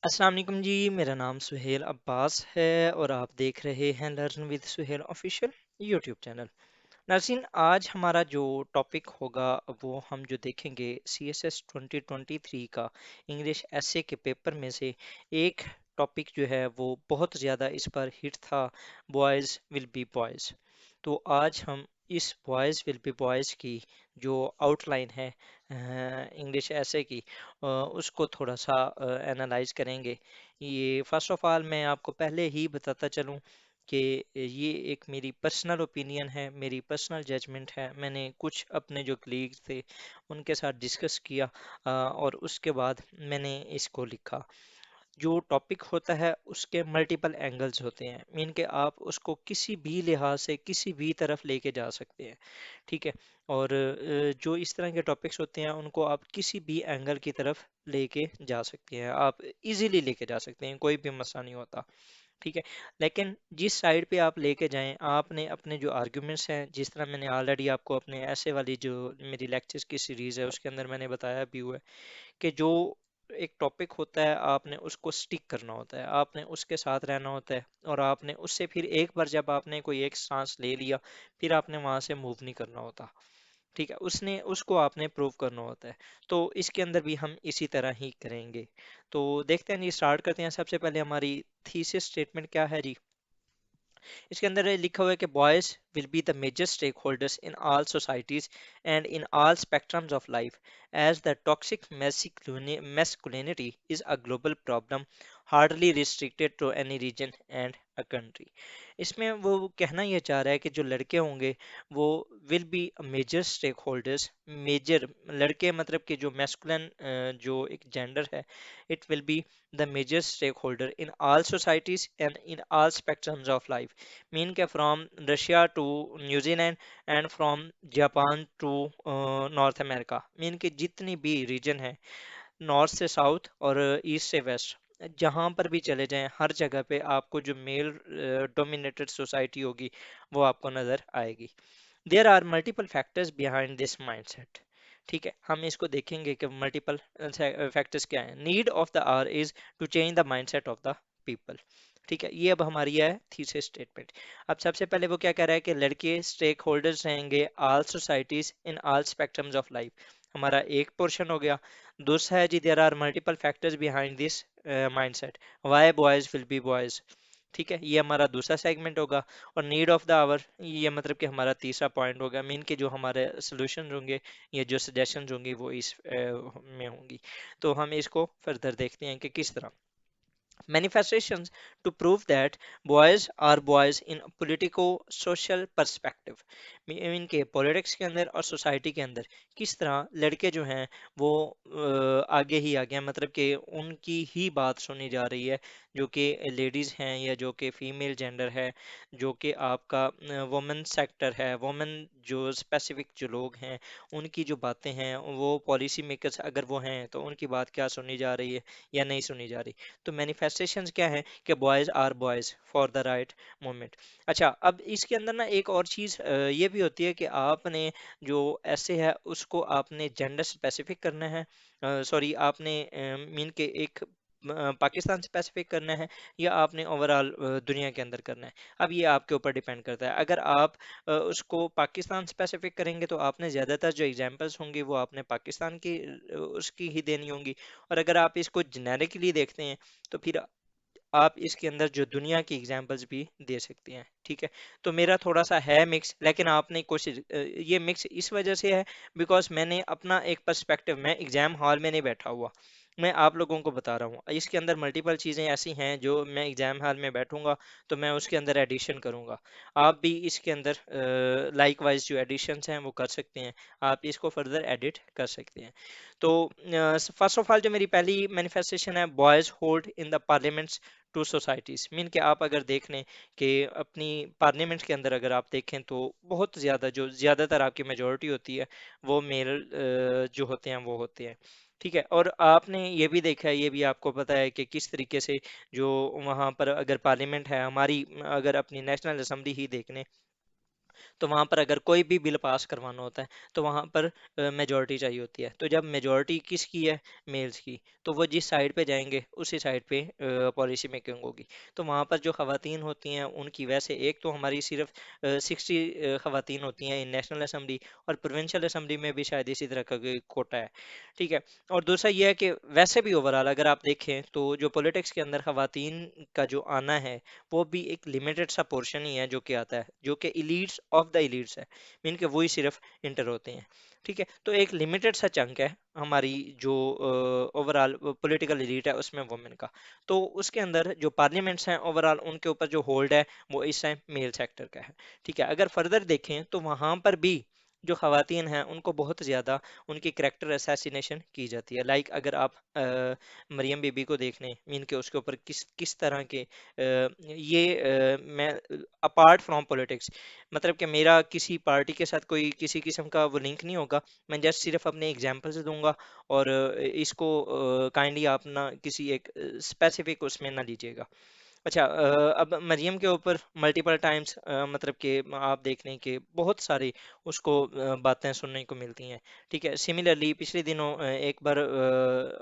अस्सलाम वालेकुम जी। मेरा नाम सुहेल अब्बास है और आप देख रहे हैं learn with Suhail official YouTube channel. नाज़रीन, आज हमारा जो टॉपिक होगा वो हम जो देखेंगे CSS 2023 का इंग्लिश एसे के पेपर में से एक टॉपिक जो है वो बहुत ज़्यादा इस पर हिट था, बॉयज़ विल बी बॉयज़। तो आज हम इस बॉयज़ विल बी बॉयज़ की जो आउटलाइन है इंग्लिश ऐसे की, उसको थोड़ा सा एनालाइज करेंगे। ये फर्स्ट ऑफ ऑल मैं आपको पहले ही बताता चलूँ कि ये एक मेरी पर्सनल ओपिनियन है, मेरी पर्सनल जजमेंट है। मैंने कुछ अपने जो कलीग्स थे उनके साथ डिस्कस किया और उसके बाद मैंने इसको लिखा। जो टॉपिक होता है उसके मल्टीपल एंगल्स होते हैं, मीन के आप उसको किसी भी लिहाज से किसी भी तरफ लेके जा सकते हैं। ठीक है। और जो इस तरह के टॉपिक्स होते हैं उनको आप किसी भी एंगल की तरफ लेके जा सकते हैं, आप इजीली लेके जा सकते हैं, कोई भी मसला नहीं होता। ठीक है। लेकिन जिस साइड पे आप लेके जाएं, आपने अपने जो आर्ग्यूमेंट्स हैं, जिस तरह मैंने ऑलरेडी आपको अपने ऐसे वाली जो मेरी लेक्चर्स की सीरीज है उसके अंदर मैंने बताया भी हुआ है कि जो एक टॉपिक होता है आपने उसको स्टिक करना होता है, आपने उसके साथ रहना होता है और आपने उससे फिर एक बार जब आपने कोई एक सांस ले लिया फिर आपने वहां से मूव नहीं करना होता। ठीक है, उसने उसको आपने प्रूव करना होता है। तो इसके अंदर भी हम इसी तरह ही करेंगे। तो देखते हैं जी, स्टार्ट करते हैं। सबसे पहले हमारी थीसिस स्टेटमेंट क्या है जी। इसके अंदर लिखा हुआ है कि boys will be the major stakeholders in all societies and in all spectrums of life as the toxic masculinity is a global problem hardly restricted to any region and a country। इसमें वो कहना ये चाह रहा है कि जो लड़के होंगे वो will be major stakeholders. मेजर लड़के मतलब कि जो मैस्कुलिन जो एक जेंडर है, it will be the major stakeholder in all societies and in all spectrums of life, mean के from Russia to New Zealand and from Japan to North America, mean के जितनी भी रीजन है, north से south और east से waste, जहाँ पर भी चले जाएं हर जगह पे आपको जो मेल डोमिनेटेड सोसाइटी होगी वो आपको नजर आएगी। There are multiple factors behind this mindset. ठीक है, हम इसको देखेंगे कि मल्टीपल फैक्टर्स क्या है। Need of the hour is to change the mindset of the people. ठीक है, ये अब हमारी है थीसिस स्टेटमेंट। अब सबसे पहले वो क्या कह रहा है कि लड़के स्टेक होल्डर्स रहेंगे all societies in all spectrums of life, हमारा एक पोर्शन हो गया। दूसरा है जी, there are multiple factors behind this mindset, why boys will be boys. ठीक है, ये हमारा दूसरा सेगमेंट होगा। और नीड ऑफ द आवर, ये मतलब कि हमारा तीसरा पॉइंट होगा। मीन के जो हमारे सोल्यूशन होंगे या जो सजेशंस होंगी वो इस में होंगी। तो हम इसको फर्दर देखते हैं कि किस तरह manifestations to prove that boys are boys in politico social perspective, इनके पॉलिटिक्स के अंदर और सोसाइटी के अंदर किस तरह लड़के जो हैं वो आगे ही आगे हैं, मतलब कि उनकी ही बात सुनी जा रही है, जो कि लेडीज हैं या जो कि फीमेल जेंडर है, जो कि आपका वुमेन सेक्टर है, वुमेन जो स्पेसिफिक जो लोग हैं उनकी जो बातें हैं, वो पॉलिसी मेकर्स अगर वो हैं तो उनकी बात क्या सुनी जा रही है या नहीं सुनी जा रही। तो मैनिफेस्टेशंस क्या है कि boys are boys for the right moment. अच्छा, अब इसके अंदर ना एक और चीज़ ये भी होती है कि आपने जो ऐसे है उसको आपने जेंडर स्पेसिफिक करना है, सॉरी आपने मीन के एक पाकिस्तान स्पेसिफिक करना है या आपने ओवरऑल दुनिया के अंदर करना है। अब ये आपके ऊपर डिपेंड करता है। अगर आप उसको पाकिस्तान स्पेसिफिक करेंगे तो आपने ज़्यादातर जो एग्जांपल्स होंगी वो आपने पाकिस्तान की उसकी ही देनी होंगी। और अगर आप इसको जेनेरिकली देखते हैं तो फिर आप इसके अंदर जो दुनिया की एग्जांपल्स भी दे सकते हैं। ठीक है, तो मेरा थोड़ा सा है मिक्स, लेकिन आपने कोशिश ये मिक्स इस वजह से है बिकॉज मैंने अपना एक पर्सपेक्टिव, मैं एग्जाम हॉल में नहीं बैठा हुआ, मैं आप लोगों को बता रहा हूँ। इसके अंदर मल्टीपल चीज़ें ऐसी हैं जो मैं एग्जाम हॉल में बैठूंगा तो मैं उसके अंदर एडिशन करूंगा। आप भी इसके अंदर लाइक वाइज जो एडिशंस हैं वो कर सकते हैं, आप इसको फर्दर एडिट कर सकते हैं। तो फर्स्ट ऑफ ऑल जो मेरी पहली मैनिफेस्टेशन है, boys hold in the parliaments to societies, mean कि आप अगर देख लें कि अपनी पार्लियामेंट के अंदर अगर आप देखें तो बहुत ज़्यादा जो ज़्यादातर आपकी मेजोरिटी होती है वो मेल जो होते हैं वो होते हैं। ठीक है, और आपने ये भी देखा है, ये भी आपको पता है कि किस तरीके से जो वहाँ पर अगर पार्लियामेंट है हमारी, अगर अपनी नेशनल असेंबली ही देख लें तो वहां पर अगर कोई भी बिल पास करवाना होता है तो वहां पर मेजोरिटी चाहिए होती है। तो जब मेजोरिटी किसकी है, मेल्स की, तो वो जिस साइड पे जाएंगे उसी साइड पे पॉलिसी मेकिंग होगी। तो वहां पर जो खवातीन होती हैं उनकी वैसे एक तो हमारी सिर्फ 60 खवातीन होती हैं इन नेशनल असेंबली, और प्रोविंशियल असेंबली में भी शायद इसी तरह का कोई कोटा है। ठीक है। और दूसरा ये है कि वैसे भी ओवरऑल अगर आप देखें तो जो पॉलिटिक्स के अंदर खवातीन का जो आना है वो भी एक लिमिटेड सा पोर्शन ही है जो कि आता है, जो कि इलीट्स ऑफ द इलीट्स है, मीन के वही सिर्फ इंटर होते हैं। ठीक है। तो एक लिमिटेड सा चंक है हमारी जो ओवरऑल पॉलिटिकल एलीट है उसमें वुमेन का। तो उसके अंदर जो पार्लियामेंट्स हैं ओवरऑल उनके ऊपर जो होल्ड है वो इस टाइम मेल सेक्टर का है। ठीक है। अगर फर्दर देखें तो वहां पर भी जो खवातीन हैं उनको बहुत ज़्यादा उनकी करैक्टर असैसिनेशन की जाती है। लाइक अगर आप मरियम बीबी को देख लें, मीन के उसके ऊपर किस किस तरह के मैं अपार्ट फ्रॉम पॉलिटिक्स, मतलब कि मेरा किसी पार्टी के साथ कोई किसी किस्म का वो लिंक नहीं होगा, मैं जस्ट सिर्फ अपने एग्जांपल्स दूंगा, और इसको काइंडली आप ना किसी एक स्पेसिफिक उसमें ना लीजिएगा। अच्छा, अब मरियम के ऊपर मल्टीपल टाइम्स मतलब कि आप देख लें कि बहुत सारी उसको बातें सुनने को मिलती हैं। ठीक है। सिमिलरली पिछले दिनों एक बार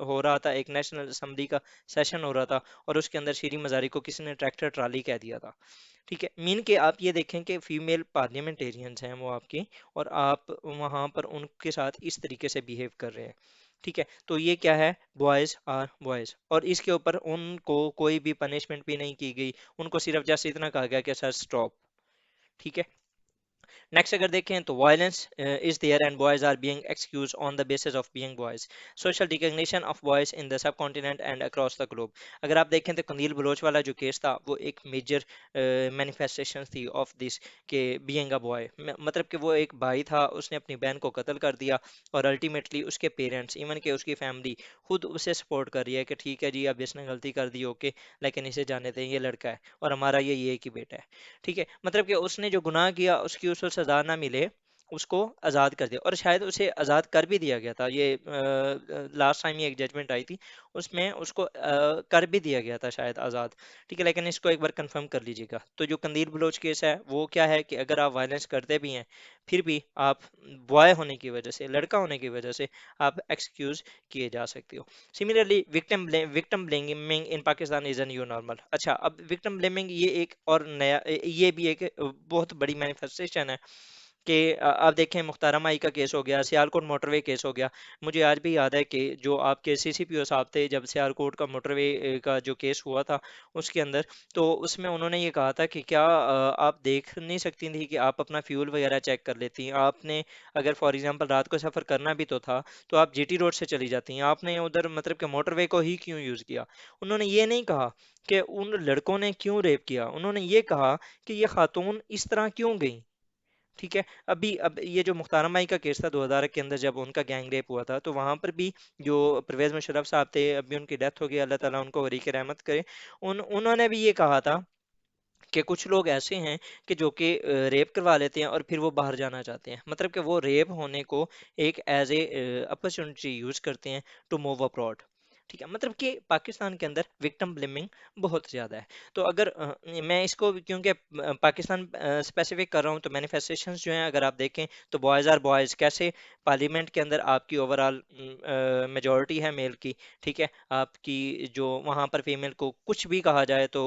हो रहा था, एक नेशनल असेंबली का सेशन हो रहा था, और उसके अंदर शीरी मज़ारी को किसी ने ट्रैक्टर ट्राली कह दिया था। ठीक है। मीन के आप ये देखें कि फीमेल पार्लियामेंटेरियंस हैं वो आपकी, और आप वहां पर उनके साथ इस तरीके से बिहेव कर रहे हैं। ठीक है। तो ये क्या है, बॉयज आर बॉयज, और इसके ऊपर उनको कोई भी पनिशमेंट भी नहीं की गई, उनको सिर्फ जस्ट इतना कहा गया कि सर स्टॉप। ठीक है। नेक्स्ट अगर देखें तो violence is there and boys are being excuse on the basis of being boys, social recognition of boys in the subcontinent and across the globe. अगर आप देखें तो कंदील बलोच वाला जो केस था वो एक मेजर मैनिफेस्टेशन थी ऑफ दिस, के बीइंग अ बॉय, मतलब कि वो एक भाई था, उसने अपनी बहन को कत्ल कर दिया, और अल्टीमेटली उसके पेरेंट्स इवन के उसकी फैमिली खुद उसे सपोर्ट कर रही है कि ठीक है जी अब इसने गलती कर दी ओके, लेकिन इसे जाने दें, ये लड़का है और हमारा ये एक ही बेटा है। ठीक है। मतलब कि उसने जो गुनाह किया उसकी उसको सजा ना मिले, उसको आज़ाद कर दिया, और शायद उसे आज़ाद कर भी दिया गया था। ये लास्ट टाइम ये एक जजमेंट आई थी, उसमें उसको कर भी दिया गया था शायद आज़ाद। ठीक है। लेकिन इसको एक बार कंफर्म कर लीजिएगा। तो जो कंदील बलोच केस है वो क्या है कि अगर आप वायलेंस करते भी हैं फिर भी आप बॉय होने की वजह से, लड़का होने की वजह से आप एक्सक्यूज किए जा सकते हो। Similarly victim blaming in Pakistan is a new normal. अच्छा, अब विक्टिम ब्लेमिंग ये एक और नया ये भी एक बहुत बड़ी मैनिफेस्टेशन है कि आप देखें मुख्तारा माई का केस हो गया, सियालकोट मोटरवे केस हो गया। मुझे आज भी याद है कि जो आपके सीसीपीओ साहब थे जब सियालकोट का मोटरवे का जो केस हुआ था उसके अंदर, तो उसमें उन्होंने ये कहा था कि क्या आप देख नहीं सकती थी कि आप अपना फ्यूल वगैरह चेक कर लेती, आपने अगर फॉर एग्जांपल रात को सफ़र करना भी तो था तो आप जीटी रोड से चली जाती, आपने उधर मतलब कि मोटरवे को ही क्यों यूज़ किया। उन्होंने ये नहीं कहा कि उन लड़कों ने क्यों रेप किया, उन्होंने ये कहा कि ये खातून इस तरह क्यों गई। ठीक है। अभी अब ये जो मुख्तार माई का केस था 2000 के अंदर जब उनका गैंग रेप हुआ था, तो वहां पर भी जो परवेज मुशर्रफ साहब थे, अभी उनकी डेथ हो गई, अल्लाह ताला उनको वरी के रहमत करे, उन्होंने भी ये कहा था कि कुछ लोग ऐसे हैं कि जो कि रेप करवा लेते हैं और फिर वो बाहर जाना चाहते हैं, मतलब कि वो रेप होने को एक एज ए अपॉर्चुनिटी यूज करते हैं टू मूव अब्रॉड। ठीक है। मतलब कि पाकिस्तान के अंदर विक्टिम ब्लेमिंग बहुत ज़्यादा है। तो अगर मैं इसको क्योंकि पाकिस्तान स्पेसिफिक कर रहा हूँ, तो मैनिफेस्टेशंस जो हैं अगर आप देखें तो बॉयज़ आर बॉयज़, कैसे पार्लियामेंट के अंदर आपकी ओवरऑल मेजॉरिटी है मेल की। ठीक है। आपकी जो वहाँ पर फीमेल को कुछ भी कहा जाए तो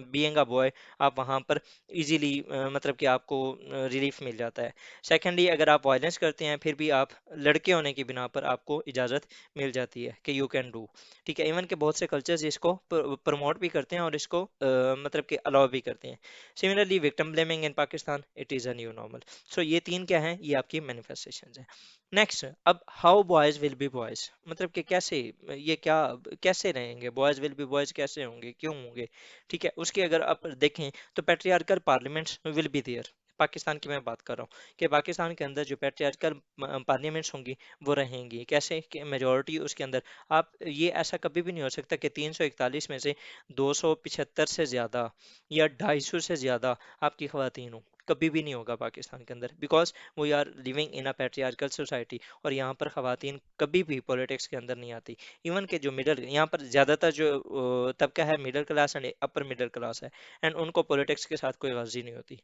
बीइंग अ बॉय आप वहाँ पर इजीली मतलब कि आपको रिलीफ मिल जाता है। सेकेंडली अगर आप वायलेंस करते हैं फिर भी आप लड़के होने की बिना पर आपको इजाज़त मिल जाती है कि यू कैन डू। ठीक है। इवन के बहुत से कल्चर्स इसको प्रमोट भी करते हैं और इसको मतलब कि अलाउ भी करते हैं। Similarly victim blaming in Pakistan it is a new normal. So ये तीन क्या हैं, ये आपकी मैनिफेस्टेशंस हैं। नेक्स्ट, अब how boys will be boys, मतलब कि कैसे, ये क्या कैसे रहेंगे बॉयज विल बी बॉयज, कैसे होंगे, क्यों होंगे। ठीक है। उसके अगर आप देखें तो patriarchal parliaments will be there. Pakistan की मैं बात कर रहा हूँ कि पाकिस्तान के अंदर जो पैट्रियार्कल पार्लियामेंट्स होंगी वो रहेंगी कैसे, कि मेजोरिटी उसके अंदर, आप ये ऐसा कभी भी नहीं हो सकता कि 341 में से 275 से ज़्यादा या 250 से ज़्यादा आपकी खवातीन हो। कभी भी नहीं होगा पाकिस्तान के अंदर, because we are living in a patriarchal society. और यहाँ पर खवातीन कभी भी पॉलिटिक्स के अंदर नहीं आती। इवन के जो मिडिल, यहाँ पर ज़्यादातर जो तबका है middle class and upper middle class है, एंड उनको पॉलिटिक्स के साथ कोई गर्जी नहीं होती।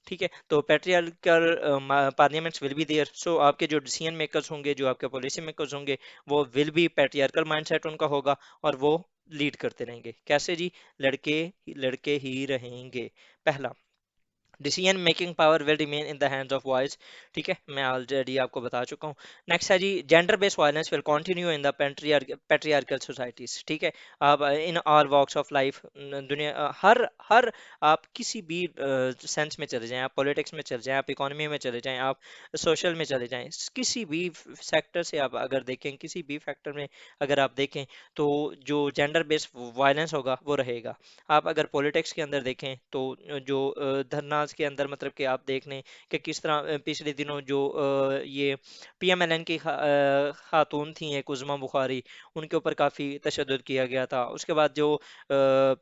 ठीक है, तो patriarchal parliaments will be there, so आपके जो डिसीजन मेकर्स होंगे, जो आपके पॉलिसी मेकर्स होंगे, वो विल बी पैट्रियार्कल माइंडसेट उनका होगा, और वो लीड करते रहेंगे। कैसे जी? लड़के लड़के ही रहेंगे। पहला, decision making power will remain in the hands of boys. ठीक है, मैं ऑलरेडी आपको बता चुका हूँ। नेक्स्ट है जी, gender based violence will continue in the patriarchal societies. ठीक है, आप in all walks of life, दुनिया हर हर आप किसी भी सेंस में चले जाएं, आप पॉलिटिक्स में चले जाएं, आप इकोनॉमी में चले जाएं, आप सोशल में चले जाएं, किसी भी सेक्टर से आप अगर देखें, किसी भी फैक्टर में अगर आप देखें, तो जो जेंडर बेस्ड वायलेंस होगा वो रहेगा। आप अगर पॉलिटिक्स के अंदर देखें, तो जो धरनाज के अंदर मतलब कि आप देख लें कि किस तरह पिछले दिनों जो ये पीएमएलएन की खातून थी एक उज़मा बुखारी, उनके ऊपर काफ़ी तशद्दुद किया गया था। उसके बाद जो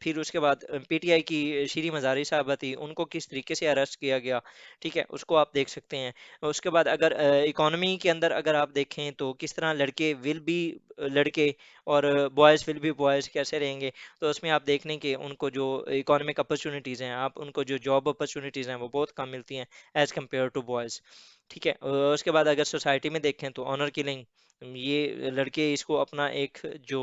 फिर उसके बाद पीटीआई की शीरी मज़ारी साहबा थी, उनको किस तरीके से अरेस्ट किया गया। ठीक है, उसको आप देख सकते हैं। उसके बाद अगर इकोनॉमी के अंदर अगर आप देखें, तो किस तरह लड़के विल बी लड़के और बॉयज़ विल बी बॉयज़ कैसे रहेंगे। तो उसमें आप देख लें कि उनको जो इकोनॉमिक अपॉर्चुनिटीज़ हैं, आप उनको जो जॉब अपॉर्चुनिटीज़ हैं वो बहुत कम मिलती हैं एज़ कम्पेयर टू बॉयज़। ठीक है, उसके बाद अगर सोसाइटी में देखें, तो ऑनर किलिंग, ये लड़के इसको अपना एक जो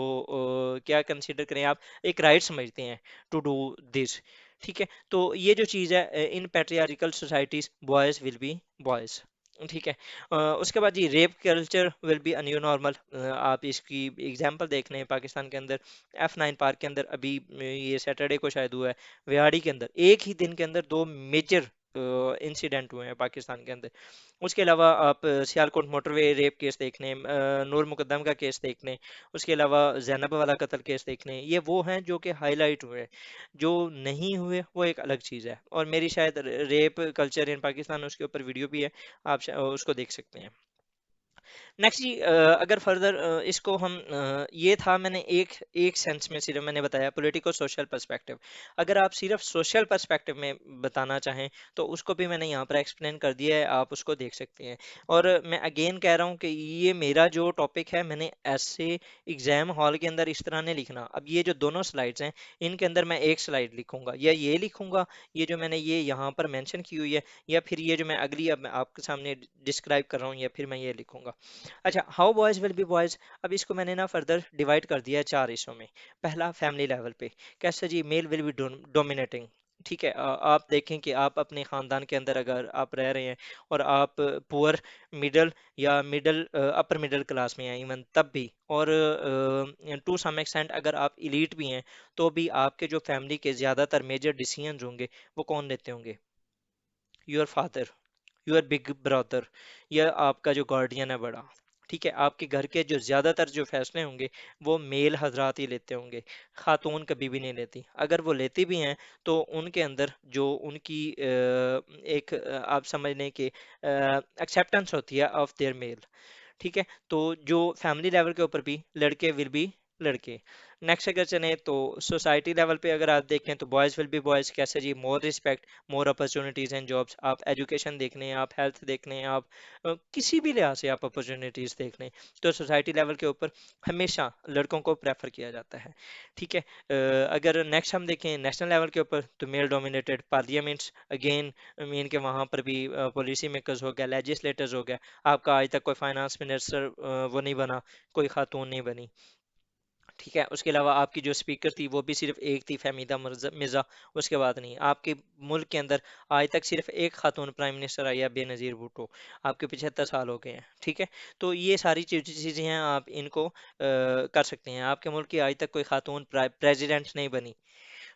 क्या कंसीडर करें आप, एक राइट समझते हैं टू डू दिस। ठीक है, तो ये जो चीज़ है, in patriarchal societies boys will be boys. ठीक है, उसके बाद जी, rape culture will be a new normal. आप इसकी एग्जांपल देख लें, पाकिस्तान के अंदर F9 पार्क के अंदर अभी ये सैटरडे को शायद हुआ है, विहाड़ी के अंदर एक ही दिन के अंदर दो मेजर इंसिडेंट हुए हैं पाकिस्तान के अंदर। उसके अलावा आप सियालकोट मोटरवे रेप केस देख लें, नूर मुकद्दम का केस देख लें, उसके अलावा जैनब वाला कत्ल केस देख लें। ये वो हैं जो कि हाईलाइट हुए हैं, जो नहीं हुए वो एक अलग चीज़ है। और मेरी शायद रेप कल्चर इन पाकिस्तान, उसके ऊपर वीडियो भी है, आप उसको देख सकते हैं। नेक्स्ट जी, अगर फर्दर इसको हम ये था, मैंने एक एक सेंस में सिर्फ मैंने बताया पॉलिटिको सोशल पर्सपेक्टिव। अगर आप सिर्फ सोशल पर्सपेक्टिव में बताना चाहें, तो उसको भी मैंने यहाँ पर एक्सप्लेन कर दिया है, आप उसको देख सकते हैं। और मैं अगेन कह रहा हूँ कि ये मेरा जो टॉपिक है, मैंने ऐसे एग्जाम हॉल के अंदर इस तरह नहीं लिखना। अब ये जो दोनों स्लाइड्स हैं, इनके अंदर मैं एक स्लाइड लिखूंगा, या ये लिखूंगा, ये जो मैंने ये यहाँ पर मेंशन की हुई है, या फिर ये जो मैं अगली अब मैं आपके सामने डिस्क्राइब कर रहा हूँ, या फिर मैं ये लिखूंगा। अच्छा, how boys will be boys, अब इसको मैंने ना फर्दर डिवाइड कर दिया है चार हिस्सों में। पहला, फैमिली लेवल पे कैसे जी, मेल विल बी डोमिनेटिंग। ठीक है, आप देखें कि आप अपने खानदान के अंदर अगर आप रह रहे हैं, और आप पुअर, मिडल, या मिडल अपर मिडिल क्लास में हैं इवन तब भी, और टू सम एक्सटेंट अगर आप इलीट भी हैं, तो भी आपके जो फैमिली के ज़्यादातर मेजर डिसीजंस होंगे, वो कौन लेते होंगे? Your father, your big brother, या आपका जो गार्डियन है बड़ा। ठीक है, आपके घर के जो ज्यादातर जो फैसले होंगे, वो मेल हजरात ही लेते होंगे, खातून कभी भी नहीं लेती। अगर वो लेती भी हैं, तो उनके अंदर जो उनकी एक आप समझ लें कि एक्सेप्टेंस होती है ऑफ देयर मेल। ठीक है, तो जो फैमिली लेवल के ऊपर भी लड़के विल बी लड़के। नेक्स्ट अगर चलें, तो सोसाइटी लेवल पे अगर आप देखें, तो बॉयज़ विल बी बॉयज़। कैसे जी? More respect, more opportunities and jobs. आप एजुकेशन देख लें, आप हेल्थ देख लें, आप किसी भी लिहाज से आप अपॉर्चुनिटीज़ देख लें, तो सोसाइटी लेवल के ऊपर हमेशा लड़कों को प्रेफर किया जाता है। ठीक है, अगर नेक्स्ट हम देखें नेशनल लेवल के ऊपर, तो male dominated parliaments again, mean के वहाँ पर भी पॉलिसी मेकर्स हो गया, लेजिस्लेटर्स हो गया। आपका आज तक कोई फाइनेंस मिनिस्टर वो नहीं बना, कोई खातून नहीं बनी। ठीक है, उसके अलावा आपकी जो स्पीकर थी, वो भी सिर्फ एक थी, फहमीदा मिर्जा। उसके बाद नहीं, आपके मुल्क के अंदर आज तक सिर्फ एक खातून प्राइम मिनिस्टर आई है, बेनज़ीर भुट्टो। आपके 75 साल हो गए हैं। ठीक है, तो ये सारी चीज़ें हैं, आप इनको कर सकते हैं। आपके मुल्क की आज तक कोई खातून प्रेसिडेंट नहीं बनी।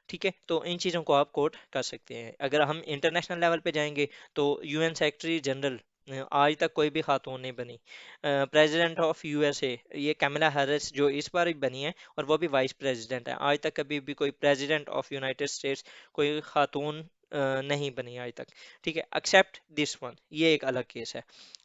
ठीक है, तो इन चीज़ों को आप कोट कर सकते हैं। अगर हम इंटरनेशनल लेवल पे जाएंगे, तो यूएन सेक्रेटरी जनरल आज तक कोई भी खातून नहीं बनी। प्रेसिडेंट ऑफ यूएसए, ये कैमला हैरिस जो इस बार ही बनी है, और वो भी वाइस प्रेसिडेंट है। आज तक कभी भी कोई प्रेसिडेंट ऑफ यूनाइटेड स्टेट्स कोई खातून नहीं बनी आज तक। ठीक है, एक्सेप्ट दिस वन, ये एक अलग केस है।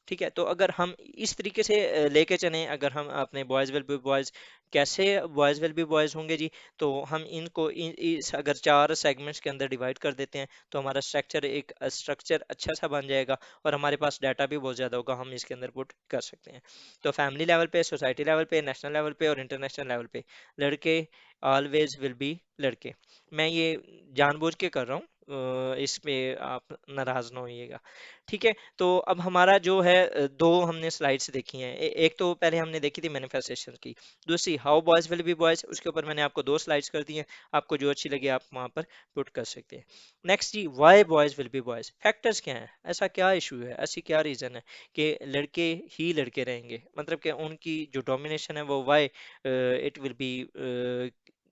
ठीक है, तो अगर हम इस तरीके से लेके चलें, अगर हम अपने बॉयज विल बी बॉयज, कैसे बॉयज विल बी बॉयज होंगे जी, तो हम इनको इस अगर चार सेगमेंट्स के अंदर डिवाइड कर देते हैं तो हमारा स्ट्रक्चर एक स्ट्रक्चर अच्छा सा बन जाएगा, और हमारे पास डाटा भी बहुत ज़्यादा होगा, हम इसके अंदर पुट कर सकते हैं। तो फैमिली लेवल पे, सोसाइटी लेवल पे, नेशनल लेवल पे और इंटरनेशनल लेवल पे, लड़के ऑलवेज विल बी लड़के। मैं ये जानबूझ के कर रहा हूँ, इस पे आप नाराज ना होइएगा। ठीक है, तो अब हमारा जो है दो हमने स्लाइड्स देखी हैं, एक तो पहले हमने देखी थी मैनिफेस्टेशन की, दूसरी how boys will be boys, उसके ऊपर मैंने आपको दो स्लाइड्स कर दी हैं, आपको जो अच्छी लगे आप वहां पर पुट कर सकते हैं। नेक्स्ट जी, why boys will be boys, factors क्या हैं, ऐसा क्या इशू है, ऐसी क्या रीजन है कि लड़के ही लड़के रहेंगे, मतलब कि उनकी जो डोमिनेशन है वो why it will be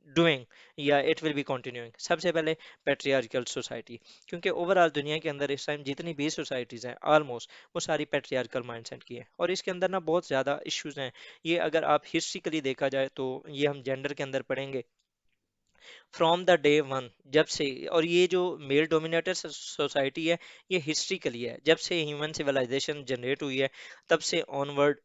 doing या इट विल बी कंटिन्यूइंग। सबसे पहले पेट्रियार्कल सोसाइटी, क्योंकि ओवरऑल दुनिया के अंदर इस टाइम जितनी भी सोसाइटीज हैं ऑलमोस्ट वो सारी पेट्रियार्कल माइंडसेट की है, और इसके अंदर ना बहुत ज़्यादा इश्यूज हैं। ये अगर आप हिस्ट्रिकली देखा जाए तो ये हम जेंडर के अंदर पढ़ेंगे फ्रॉम द डे वन, जब से, और ये जो मेल डोमिनेटेड सोसाइटी है ये हिस्ट्रिकली है, जब से ह्यूमन सिविलाइजेशन जनरेट हुई है तब से ऑनवर्ड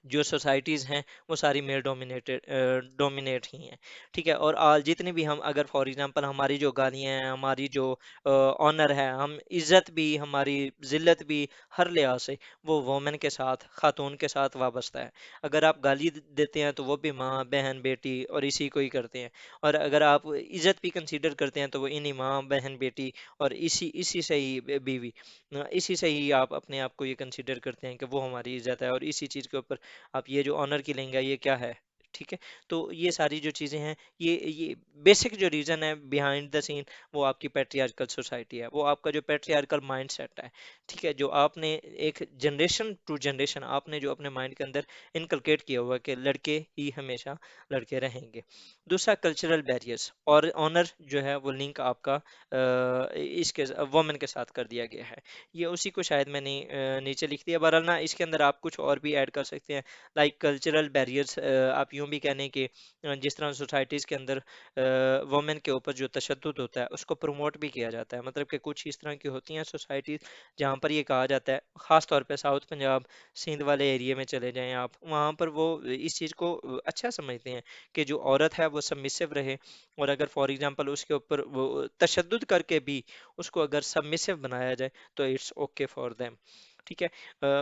जो सोसाइटीज़ हैं वो सारी मेल डोमिनेट ही हैं। ठीक है, और जितने भी हम अगर फॉर एग्जांपल हमारी जो गालियाँ हैं, हमारी जो ऑनर है, हम इज़्ज़त भी, हमारी ज़िल्लत भी, हर लिहाज से वो वोमेन के साथ, खातून के साथ वाबस्ता है। अगर आप गाली देते हैं तो वो भी माँ बहन बेटी और इसी को ही करते हैं, और अगर आप इज़्ज़त भी कंसीडर करते हैं तो वो इन्हीं माँ बहन बेटी और इसी इसी से ही बीवी, इसी से ही आप अपने आप को ये कंसीडर करते हैं कि वो हमारी इज़्ज़त है, और इसी चीज़ के ऊपर आप ये जो ऑनर की लेंगे ये क्या है। ठीक है, तो ये सारी जो चीज़ें हैं, ये बेसिक जो रीज़न है बिहाइंड द सीन, वो आपकी पैट्रियार्कल सोसाइटी है, वो आपका जो पैट्रियार्कल माइंडसेट है। ठीक है, जो आपने एक जनरेशन टू जनरेशन आपने जो अपने माइंड के अंदर इनकलकेट किया हुआ है कि लड़के ही हमेशा लड़के रहेंगे। दूसरा, कल्चरल बैरियर्स, और ऑनर जो है वो लिंक आपका इसके वुमेन के साथ कर दिया गया है। ये उसी को शायद मैंने नीचे लिख दिया, बहरहाल ना इसके अंदर आप कुछ और भी ऐड कर सकते हैं, लाइक कल्चरल बैरियर्स। आप यूं भी कहने कि जिस तरह सोसाइटीज़ के अंदर वुमेन के ऊपर जो तशद्दुद होता है उसको प्रमोट भी किया जाता है, मतलब कि कुछ इस तरह की होती हैं सोसाइटीज़ जहाँ पर ये कहा जाता है, ख़ास तौर पे साउथ पंजाब सिंध वाले एरिया में चले जाएं आप, वहाँ पर वो इस चीज़ को अच्छा समझते हैं कि जो औरत है वो सबमिसिव रहे, और अगर फॉर एग्जांपल उसके ऊपर वो तशद्दुद करके भी उसको अगर सबमिसिव बनाया जाए तो इट्स ओके फॉर देम। ठीक है,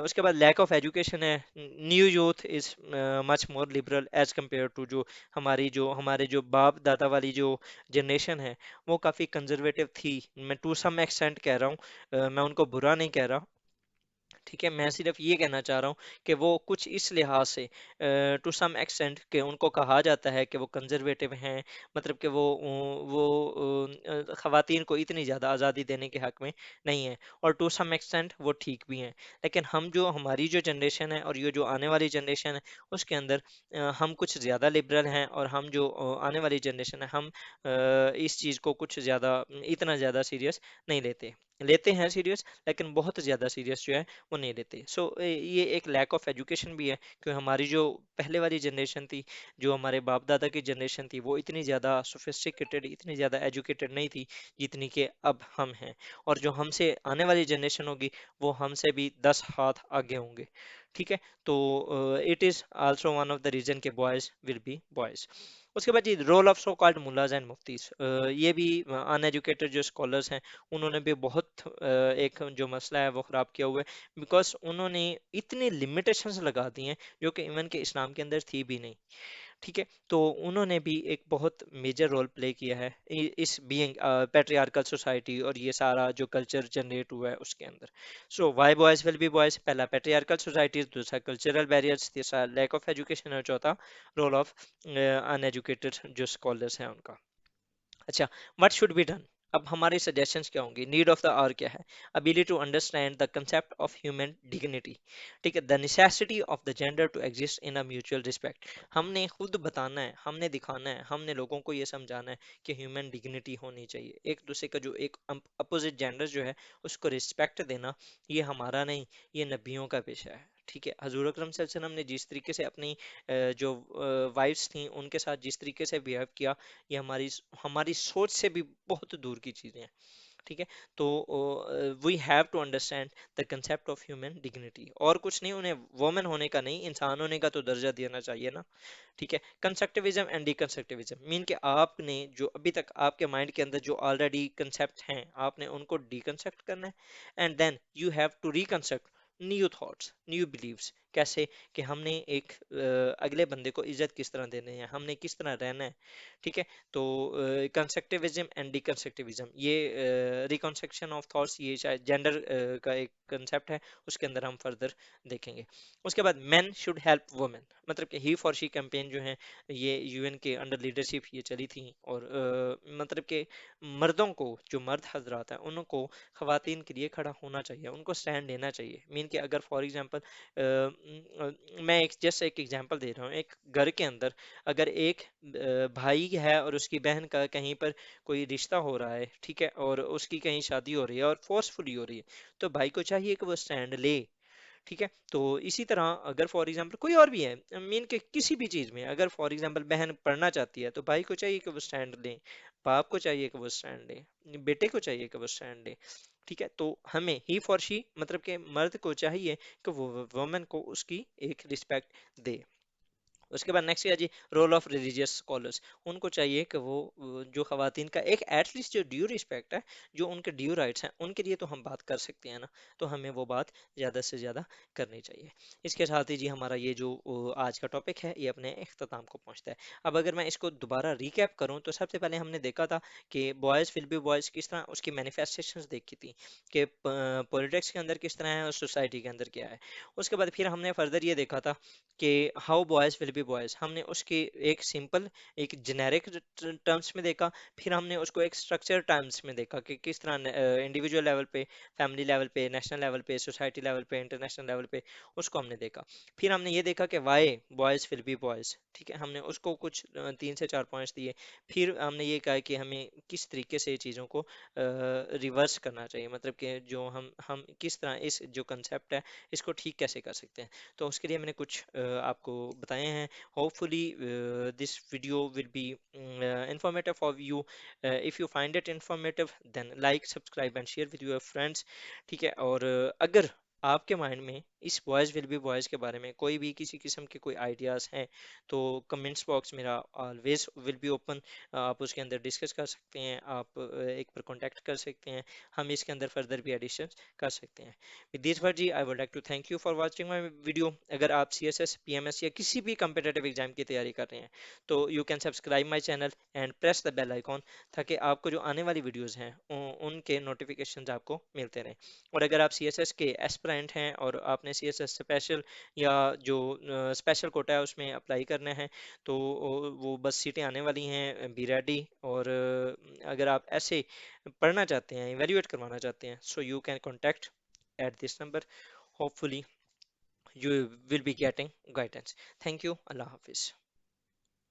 उसके बाद लैक ऑफ एजुकेशन है। New youth is much more liberal as compare to जो हमारे जो बाप दादा वाली जो जनरेशन है वो काफ़ी कंजर्वेटिव थी। मैं टू सम एक्सटेंट कह रहा हूँ, मैं उनको बुरा नहीं कह रहा। ठीक है, मैं सिर्फ ये कहना चाह रहा हूँ कि वो कुछ इस लिहाज से टू सम एक्सटेंट के उनको कहा जाता है कि वो कंजर्वेटिव हैं, मतलब कि वो खवातीन को इतनी ज़्यादा आज़ादी देने के हक में नहीं है, और टू सम एक्सटेंट वो ठीक भी हैं। लेकिन हम जो हमारी जो जनरेशन है और ये जो आने वाली जनरेशन है उसके अंदर हम कुछ ज़्यादा लिबरल हैं, और हम जो आने वाली जनरेशन है हम इस चीज़ को कुछ ज़्यादा इतना ज़्यादा सीरियस नहीं लेते, लेते हैं सीरियस लेकिन बहुत ज़्यादा सीरियस जो है वो नहीं लेते। सो ये एक लैक ऑफ एजुकेशन भी है, क्योंकि हमारी जो पहले वाली जनरेशन थी, जो हमारे बाप दादा की जनरेशन थी, वो इतनी ज़्यादा सोफिस्टिकेटेड, इतनी ज़्यादा एजुकेटेड नहीं थी जितनी कि अब हम हैं, और जो हमसे आने वाली जनरेशन होगी वो हमसे भी 10 हाथ आगे होंगे। ठीक है, तो it is also one of the reason के बॉयज़ विल बी बॉयज़। उसके बाद जी, role of so called mullahs and muftis, ये भी अनएजुकेटेड जो स्कॉलर्स हैं उन्होंने भी बहुत एक जो मसला है वो ख़राब किया हुआ है, बिकॉज उन्होंने इतनी लिमिटेशंस लगा दी हैं जो कि इवन के इस्लाम के अंदर थी भी नहीं। ठीक है, तो उन्होंने भी एक बहुत मेजर रोल प्ले किया है इस बीइंग पैट्रियार्कल सोसाइटी और ये सारा जो कल्चर जनरेट हुआ है उसके अंदर। So why boys will be boys, पहला पैट्रियार्कल सोसाइटीज, दूसरा कल्चरल बैरियर्स, तीसरा लैक ऑफ एजुकेशन, और चौथा रोल ऑफ अनएजुकेटेड जो स्कॉलर्स हैं उनका। अच्छा, व्हाट शुड बी डन, अब हमारे सजेशंस क्या होंगे, नीड ऑफ द आवर क्या है, ability to understand the concept of human dignity. ठीक है, the necessity of the gender to exist in a mutual respect, हमने खुद बताना है, हमने दिखाना है, हमने लोगों को ये समझाना है कि ह्यूमन डिग्निटी होनी चाहिए, एक दूसरे का जो एक अपोजिट जेंडर जो है उसको रिस्पेक्ट देना, ये हमारा नहीं, ये नबियों का पेशा है। ठीक है, हजूर अकरम सल्लल्लाहु अलैहि वसल्लम ने जिस तरीके से अपनी जो वाइफ्स थी उनके साथ जिस तरीके से बिहेव किया, ये हमारी हमारी सोच से भी बहुत दूर की चीजें हैं। ठीक है, तो we have to understand the concept of human dignity, और कुछ नहीं, उन्हें वोमेन होने का नहीं, इंसान होने का तो दर्जा देना चाहिए ना। ठीक है, कंस्ट्रक्टिविज्म एंड डीकंस्ट्रक्टिविज्म मीन कि आपने जो अभी तक आपके माइंड के अंदर जो ऑलरेडी कंसेप्ट हैं, आपने उनको डीकंस्ट्रक्ट करना है, and then you have to reconstruct new thoughts, new believes. कैसे? कि हमने एक अगले बंदे को इज्जत किस तरह देनी है, हमने किस तरह रहना है। ठीक है, तो कंस्ट्रक्टिविज्म एंड डिकंस्ट्रक्टिविज्म, ये रिकंस्ट्रक्शन ऑफ थॉट्स, ये शायद जेंडर का एक कंसेप्ट है, उसके अंदर हम फर्दर देखेंगे। उसके बाद मैन शुड हेल्प वुमेन, मतलब कि ही फॉर शी कैंपेन जो है, ये यूएन के अंडर लीडरशिप ये चली थी, और मतलब कि मर्दों को, जो मर्द हजरात हैं, उनको खवातीन के लिए खड़ा होना चाहिए, उनको स्टैंड लेना चाहिए। मीन कि अगर फॉर एग्जांपल मैं एक जस्ट एक एग्जांपल दे रहा हूँ, एक घर के अंदर अगर एक भाई है और उसकी बहन का कहीं पर कोई रिश्ता हो रहा है, ठीक है, और उसकी कहीं शादी हो रही है और फोर्सफुली हो रही है, तो भाई को चाहिए कि वो स्टैंड ले। ठीक है, तो इसी तरह अगर फॉर एग्जांपल कोई और भी है, मीन के किसी भी चीज में, अगर फॉर एग्जांपल बहन पढ़ना चाहती है, तो भाई को चाहिए कि वो स्टैंड ले, बाप को चाहिए कि वो स्टैंड ले, बेटे को चाहिए कि वो स्टैंड ले। ठीक है, तो हमें ही फॉर शी, मतलब कि मर्द को चाहिए कि वो वुमेन को उसकी एक रिस्पेक्ट दे। उसके बाद नेक्स्ट है जी, रोल ऑफ रिलीजियस स्कॉलर्स। उनको चाहिए कि वो जो खवातीन का एक एटलीस्ट जो ड्यू रिस्पेक्ट है, जो उनके ड्यू राइट्स हैं, उनके लिए तो हम बात कर सकते हैं ना, तो हमें वो बात ज़्यादा से ज़्यादा करनी चाहिए। इसके साथ ही जी हमारा ये जो आज का टॉपिक है, ये अपने अख्ताम को पहुंचता है। अब अगर मैं इसको दोबारा रिकैप करूं, तो सबसे पहले हमने देखा था कि बॉयज़ विल बी बॉयज़ किस तरह उसकी मैनिफेस्टेशंस देखी थी, कि पॉलिटिक्स के अंदर किस तरह है और सोसाइटी के अंदर क्या है। उसके बाद फिर हमने फर्दर ये देखा था कि how boys will be boys, हमने उसके एक सिंपल एक जेनेरिक टर्म्स में देखा, फिर हमने उसको एक स्ट्रक्चर टर्म्स में देखा कि किस तरह इंडिविजुअल लेवल पे, फैमिली लेवल पे, नेशनल लेवल पे, सोसाइटी लेवल पे, इंटरनेशनल लेवल पे उसको हमने देखा। फिर हमने ये देखा कि why boys will be boys, ठीक है, हमने उसको कुछ 3 से 4 पॉइंट्स दिए। फिर हमने ये कहा कि हमें किस तरीके से चीज़ों को रिवर्स करना चाहिए, मतलब कि जो हम किस तरह इस जो कंसेप्ट है इसको ठीक कैसे कर सकते हैं। तो उसके लिए मैंने कुछ आपको बताए हैं। Hopefully this video will be informative for you. If you find it informative, then like, subscribe and share with your friends. ठीक है, और अगर आपके माइंड में इस बॉयज़ विल बी बॉयज़ के बारे में कोई भी किसी किस्म के कोई आइडियाज़ हैं, तो कमेंट्स बॉक्स मेरा ऑलवेज विल बी ओपन। आप उसके अंदर डिस्कस कर सकते हैं, आप एक पर कॉन्टैक्ट कर सकते हैं, हम इसके अंदर फर्दर भी एडिशन कर सकते हैं। With this word ji, I would like to thank you for watching my video। अगर आप CSS, PMS या किसी भी competitive एग्जाम की तैयारी कर रहे हैं, तो you can subscribe my channel and press the bell icon, ताकि आपको जो आने वाली वीडियोस हैं उनके नोटिफिकेशंस आपको मिलते रहें। और अगर आप CSS के एस्पिरेंट हैं और आपने CSS स्पेशल या जो स्पेशल कोटा है उसमें अप्लाई करना है, तो वो बस सीटें आने वाली हैं, बी रेडी। और अगर आप ऐसे पढ़ना चाहते हैं, इवेल्युएट करवाना चाहते हैं, so you can contact at this number. Hopefully, you will be getting guidance. Thank you. Allah Hafiz.